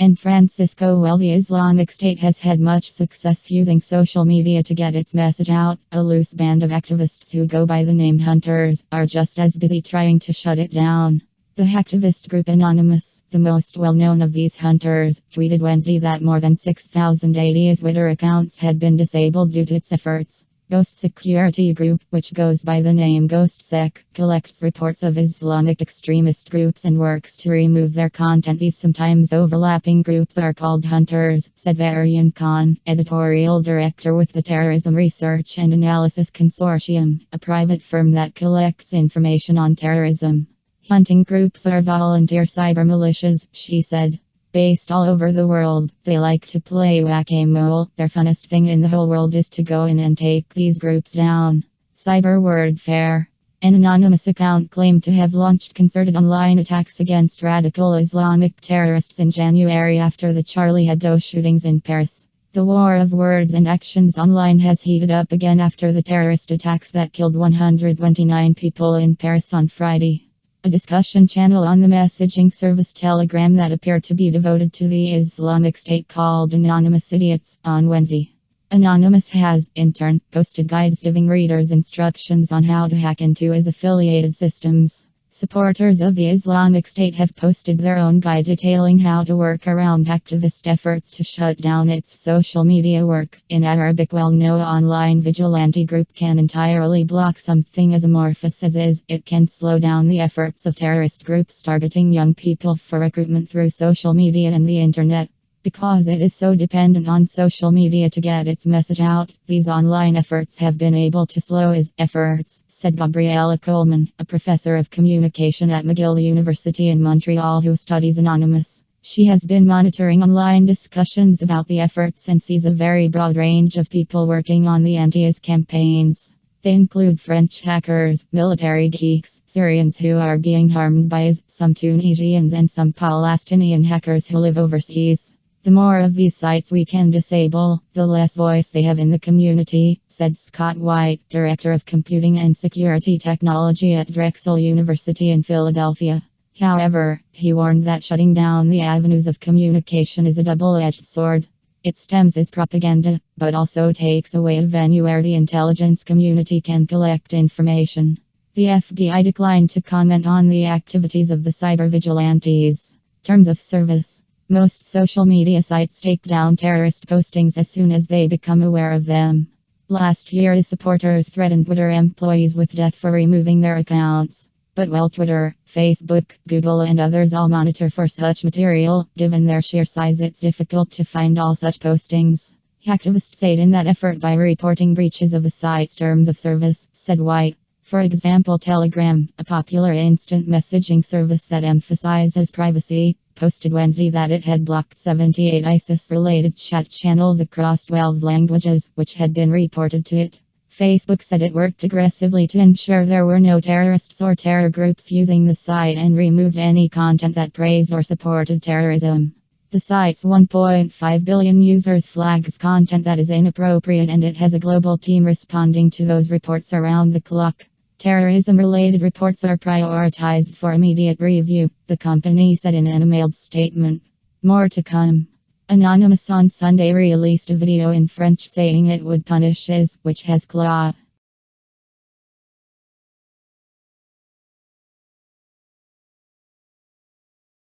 In Francisco, while the Islamic State has had much success using social media to get its message out, a loose band of activists who go by the name Hunters are just as busy trying to shut it down. The hacktivist group Anonymous, the most well-known of these hunters, tweeted Wednesday that more than 6,080 Twitter accounts had been disabled due to its efforts. Ghost Security Group, which goes by the name GhostSec, collects reports of Islamic extremist groups and works to remove their content. These sometimes overlapping groups are called Hunters, said Varian Khan, editorial director with the Terrorism Research and Analysis Consortium, a private firm that collects information on terrorism. Hunting groups are volunteer cyber militias, she said. Based all over the world, they like to play whack-a-mole. Their funnest thing in the whole world is to go in and take these groups down. Cyber warfare. An anonymous account claimed to have launched concerted online attacks against radical Islamic terrorists in January after the Charlie Hebdo shootings in Paris. The war of words and actions online has heated up again after the terrorist attacks that killed 129 people in Paris on Friday. A discussion channel on the messaging service Telegram that appeared to be devoted to the Islamic State called Anonymous Idiots on Wednesday. Anonymous has, in turn, posted guides giving readers instructions on how to hack into his affiliated systems. Supporters of the Islamic State have posted their own guide detailing how to work around activist efforts to shut down its social media work. In Arabic, while no online vigilante group can entirely block something as amorphous as is, it can slow down the efforts of terrorist groups targeting young people for recruitment through social media and the internet. Because it is so dependent on social media to get its message out, these online efforts have been able to slow its efforts, said Gabriella Coleman, a professor of communication at McGill University in Montreal who studies Anonymous. She has been monitoring online discussions about the efforts and sees a very broad range of people working on the anti-IS campaigns. They include French hackers, military geeks, Syrians who are being harmed by IS, some Tunisians and some Palestinian hackers who live overseas. The more of these sites we can disable, the less voice they have in the community, said Scott White, Director of Computing and Security Technology at Drexel University in Philadelphia. However, he warned that shutting down the avenues of communication is a double-edged sword. It stems its propaganda, but also takes away a venue where the intelligence community can collect information. The FBI declined to comment on the activities of the cyber vigilantes. Terms of service. Most social media sites take down terrorist postings as soon as they become aware of them. Last year, the supporters threatened Twitter employees with death for removing their accounts. But while Twitter, Facebook, Google and others all monitor for such material, given their sheer size it's difficult to find all such postings. Activists aid in that effort by reporting breaches of a site's terms of service, said White. For example, Telegram, a popular instant messaging service that emphasizes privacy, posted Wednesday that it had blocked 78 ISIS-related chat channels across 12 languages, which had been reported to it. Facebook said it worked aggressively to ensure there were no terrorists or terror groups using the site and removed any content that praised or supported terrorism. The site's 1.5 billion users flags content that is inappropriate, and it has a global team responding to those reports around the clock. Terrorism-related reports are prioritized for immediate review, the company said in an emailed statement. More to come. Anonymous on Sunday released a video in French saying it would punish IS, which has Hezbollah.